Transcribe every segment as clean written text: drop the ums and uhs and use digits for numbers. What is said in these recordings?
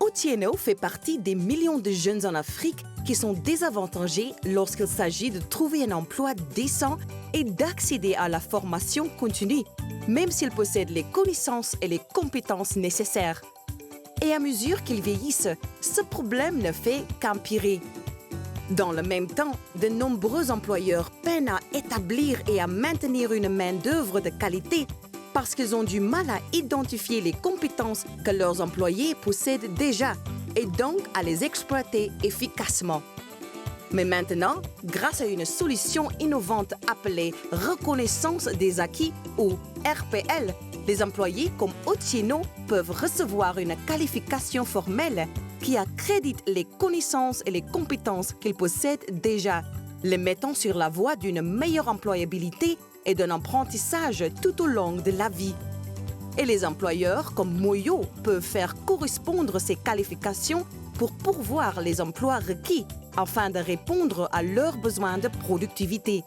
Otieno fait partie des millions de jeunes en Afrique qui sont désavantagés lorsqu'il s'agit de trouver un emploi décent et d'accéder à la formation continue, même s'ils possèdent les connaissances et les compétences nécessaires. Et à mesure qu'ils vieillissent, ce problème ne fait qu'empirer. Dans le même temps, de nombreux employeurs peinent à établir et à maintenir une main-d'œuvre de qualité parce qu'ils ont du mal à identifier les compétences que leurs employés possèdent déjà et donc à les exploiter efficacement. Mais maintenant, grâce à une solution innovante appelée Reconnaissance des acquis ou RPL, les employés comme Otieno peuvent recevoir une qualification formelle qui accrédite les connaissances et les compétences qu'ils possèdent déjà, les mettant sur la voie d'une meilleure employabilité et d'un apprentissage tout au long de la vie. Et les employeurs comme Moyo peuvent faire correspondre ces qualifications pour pourvoir les emplois requis afin de répondre à leurs besoins de productivité.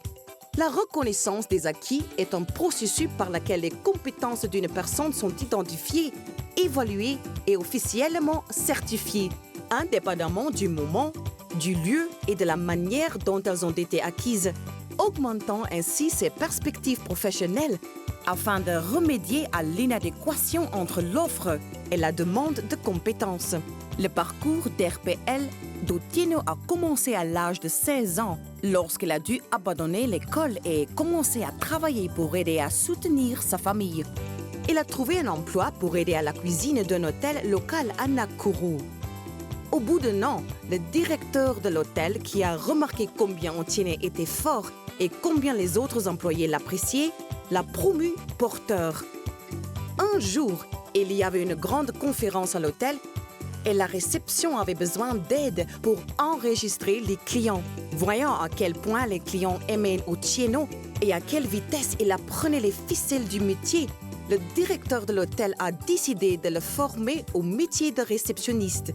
La reconnaissance des acquis est un processus par lequel les compétences d'une personne sont identifiées, évaluées et officiellement certifiées, indépendamment du moment, du lieu et de la manière dont elles ont été acquises, augmentant ainsi ses perspectives professionnelles afin de remédier à l'inadéquation entre l'offre et la demande de compétences. Le parcours d'RPL d'Otieno a commencé à l'âge de 16 ans, lorsqu'il a dû abandonner l'école et commencer à travailler pour aider à soutenir sa famille. Il a trouvé un emploi pour aider à la cuisine d'un hôtel local à Nakuru. Au bout d'un an, le directeur de l'hôtel, qui a remarqué combien Otieno était fort et combien les autres employés l'appréciaient, l'a promu porteur. Un jour, il y avait une grande conférence à l'hôtel et la réception avait besoin d'aide pour enregistrer les clients. Voyant à quel point les clients aimaient Otieno et à quelle vitesse il apprenait les ficelles du métier, le directeur de l'hôtel a décidé de le former au métier de réceptionniste.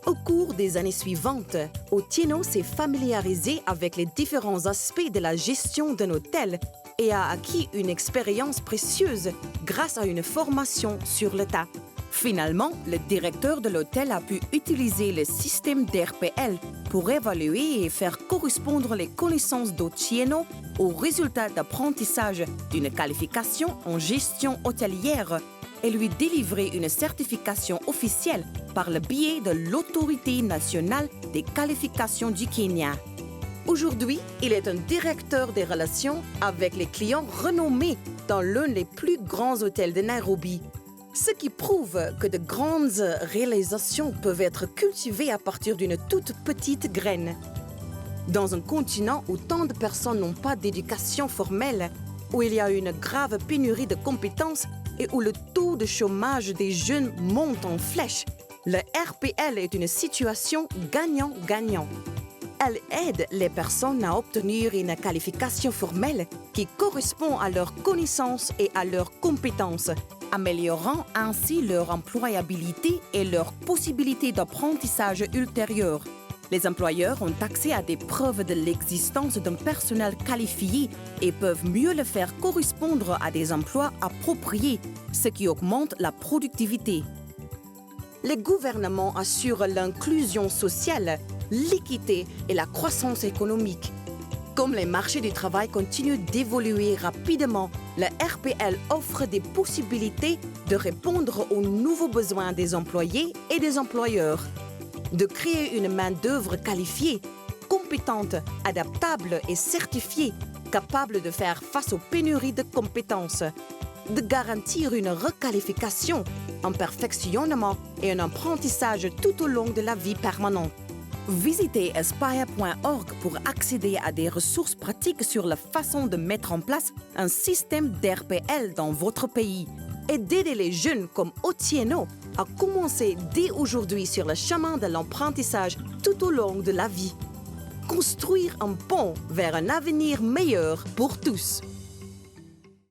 Au cours des années suivantes, Otieno s'est familiarisé avec les différents aspects de la gestion d'un hôtel et a acquis une expérience précieuse grâce à une formation sur le tas. Finalement, le directeur de l'hôtel a pu utiliser le système d'RPL pour évaluer et faire correspondre les connaissances d'Otieno aux résultats d'apprentissage d'une qualification en gestion hôtelière et lui délivrer une certification officielle par le biais de l'Autorité nationale des qualifications du Kenya. Aujourd'hui, il est un directeur des relations avec les clients renommé dans l'un des plus grands hôtels de Nairobi. Ce qui prouve que de grandes réalisations peuvent être cultivées à partir d'une toute petite graine. Dans un continent où tant de personnes n'ont pas d'éducation formelle, où il y a une grave pénurie de compétences et où le taux de chômage des jeunes monte en flèche, le RPL est une situation gagnant-gagnant. Elle aide les personnes à obtenir une qualification formelle qui correspond à leurs connaissances et à leurs compétences, améliorant ainsi leur employabilité et leurs possibilités d'apprentissage ultérieures. Les employeurs ont accès à des preuves de l'existence d'un personnel qualifié et peuvent mieux le faire correspondre à des emplois appropriés, ce qui augmente la productivité. Les gouvernements assurent l'inclusion sociale, l'équité et la croissance économique. Comme les marchés du travail continuent d'évoluer rapidement, le RPL offre des possibilités de répondre aux nouveaux besoins des employés et des employeurs, de créer une main-d'œuvre qualifiée, compétente, adaptable et certifiée, capable de faire face aux pénuries de compétences, de garantir une requalification, un perfectionnement et un apprentissage tout au long de la vie permanente. Visitez aspire.org pour accéder à des ressources pratiques sur la façon de mettre en place un système d'RPL dans votre pays et d'aider les jeunes comme Otieno à commencer dès aujourd'hui sur le chemin de l'apprentissage tout au long de la vie. Construire un pont vers un avenir meilleur pour tous.